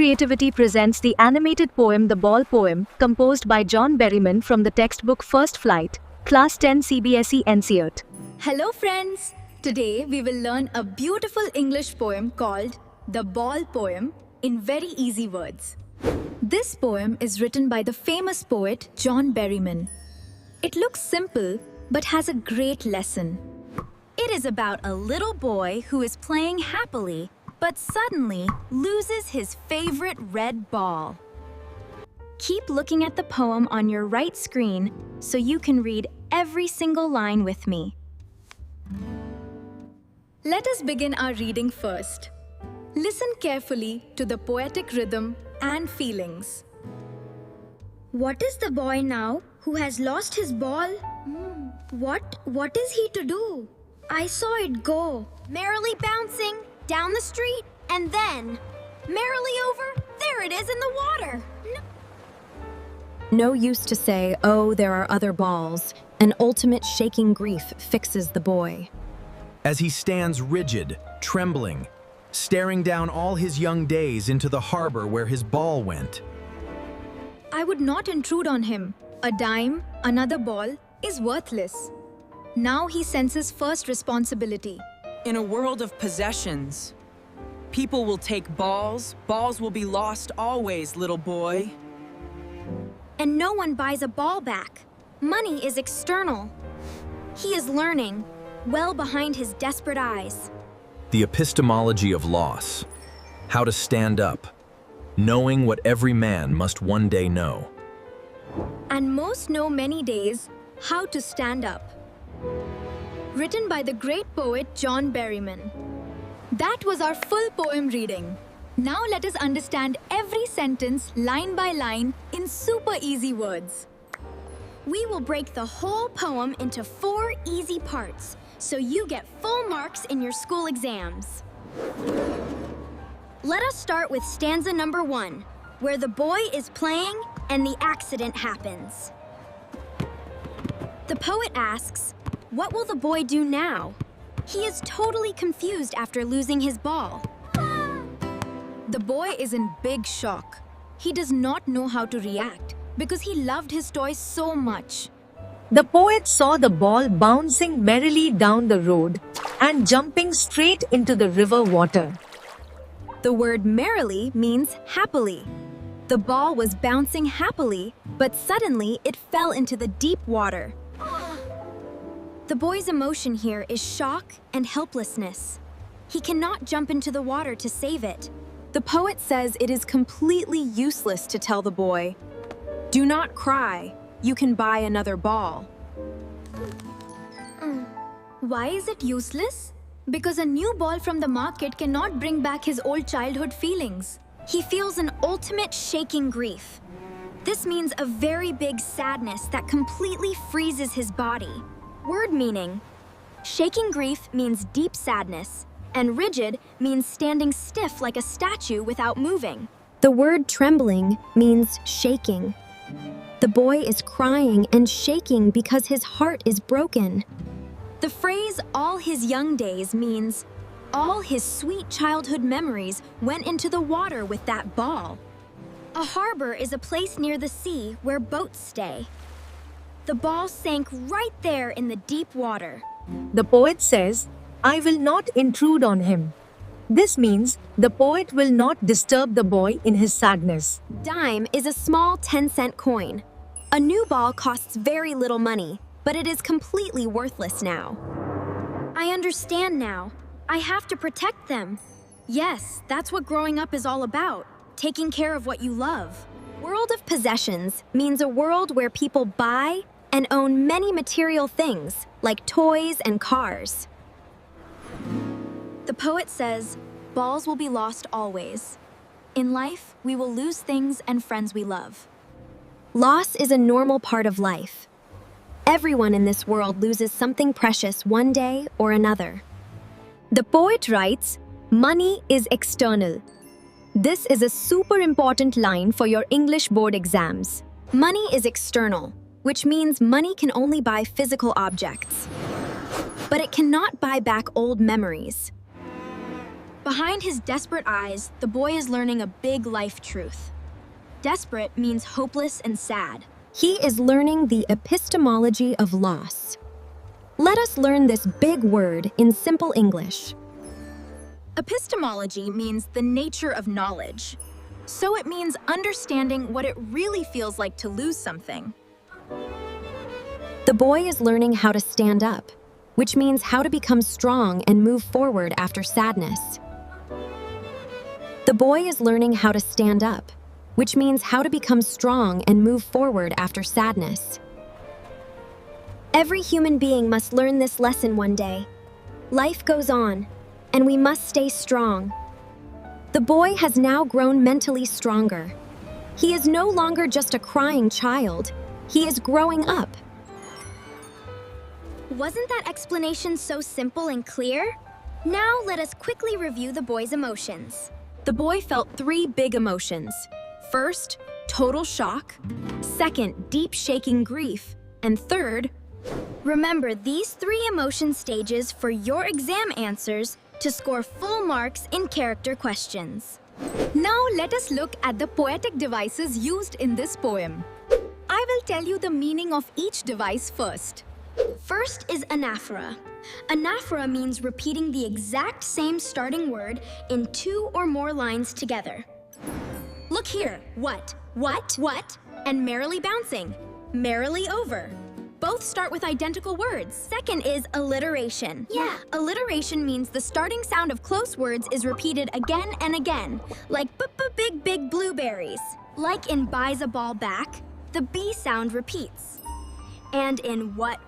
Creativity presents the animated poem The Ball Poem, composed by John Berryman from the textbook First Flight, Class 10 CBSE NCERT. Hello friends! Today we will learn a beautiful English poem called The Ball Poem in very easy words. This poem is written by the famous poet John Berryman. It looks simple but has a great lesson. It is about a little boy who is playing happily but suddenly loses his favorite red ball. Keep looking at the poem on your right screen so you can read every single line with me. Let us begin our reading first. Listen carefully to the poetic rhythm and feelings. What is the boy now who has lost his ball? What is he to do? I saw it go, merrily bouncing down the street, and then, merrily over, there it is in the water. No use to say, oh, there are other balls. An ultimate shaking grief fixes the boy. As he stands rigid, trembling, staring down all his young days into the harbor where his ball went. I would not intrude on him. A dime, another ball, is worthless. Now he senses first responsibility. In a world of possessions, people will take balls. Balls will be lost always, little boy. And no one buys a ball back. Money is external. He is learning, well behind his desperate eyes. The epistemology of loss. How to stand up, knowing what every man must one day know. And most know many days how to stand up. Written by the great poet John Berryman. That was our full poem reading. Now let us understand every sentence line by line in super easy words. We will break the whole poem into 4 easy parts, so you get full marks in your school exams. Let us start with stanza number 1, where the boy is playing and the accident happens. The poet asks, what will the boy do now? He is totally confused after losing his ball. The boy is in big shock. He does not know how to react because he loved his toy so much. The poet saw the ball bouncing merrily down the road and jumping straight into the river water. The word merrily means happily. The ball was bouncing happily, but suddenly it fell into the deep water. The boy's emotion here is shock and helplessness. He cannot jump into the water to save it. The poet says it is completely useless to tell the boy, do not cry, you can buy another ball. Why is it useless? Because a new ball from the market cannot bring back his old childhood feelings. He feels an ultimate shaking grief. This means a very big sadness that completely freezes his body. Word meaning. Shaking grief means deep sadness, and rigid means standing stiff like a statue without moving. The word trembling means shaking. The boy is crying and shaking because his heart is broken. The phrase all his young days means all his sweet childhood memories went into the water with that ball. A harbor is a place near the sea where boats stay. The ball sank right there in the deep water. The poet says, I will not intrude on him. This means the poet will not disturb the boy in his sadness. Dime is a small 10-cent coin. A new ball costs very little money, but it is completely worthless now. I understand now. I have to protect them. Yes, that's what growing up is all about, taking care of what you love. World of possessions means a world where people buy and own many material things, like toys and cars. The poet says, balls will be lost always. In life, we will lose things and friends we love. Loss is a normal part of life. Everyone in this world loses something precious one day or another. The poet writes, money is external. This is a super important line for your English board exams. Money is external, which means money can only buy physical objects. But it cannot buy back old memories. Behind his desperate eyes, the boy is learning a big life truth. Desperate means hopeless and sad. He is learning the epistemology of loss. Let us learn this big word in simple English. Epistemology means the nature of knowledge. So it means understanding what it really feels like to lose something. The boy is learning how to stand up, which means how to become strong and move forward after sadness. The boy is learning how to stand up, which means how to become strong and move forward after sadness. Every human being must learn this lesson one day. Life goes on, and we must stay strong. The boy has now grown mentally stronger. He is no longer just a crying child. He is growing up. Wasn't that explanation so simple and clear? Now let us quickly review the boy's emotions. The boy felt 3 big emotions. First, total shock. Second, deep shaking grief. And third, Remember these 3 emotion stages for your exam answers to score full marks in character questions. Now let us look at the poetic devices used in this poem. I will tell you the meaning of each device first. First is anaphora. Anaphora means repeating the exact same starting word in 2 or more lines together. look here, what, and merrily bouncing, merrily over. Both start with identical words. Second is alliteration. Yeah, alliteration means the starting sound of close words is repeated again and again, like big big blueberries. Like in buys a ball back, the B sound repeats. And in what,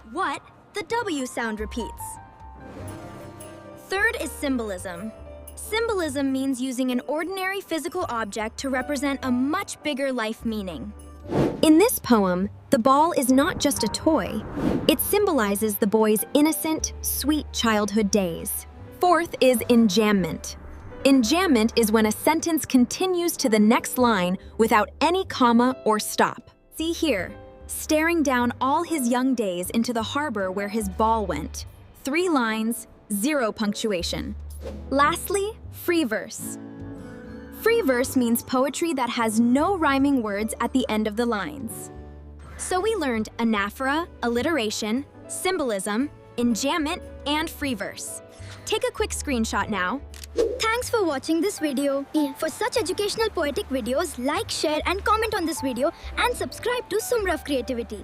the W sound repeats. Third is symbolism. Symbolism means using an ordinary physical object to represent a much bigger life meaning. In this poem, the ball is not just a toy. It symbolizes the boy's innocent, sweet childhood days. Fourth is enjambment. Enjambment is when a sentence continues to the next line without any comma or stop. See here, staring down all his young days into the harbor where his ball went. 3 lines, 0 punctuation. Lastly, free verse. Free verse means poetry that has no rhyming words at the end of the lines. So we learned anaphora, alliteration, symbolism, enjambment, and free verse. Take a quick screenshot now. Thanks for watching this video. For such educational poetic videos, like, share and comment on this video and subscribe to Sumraf Creativity.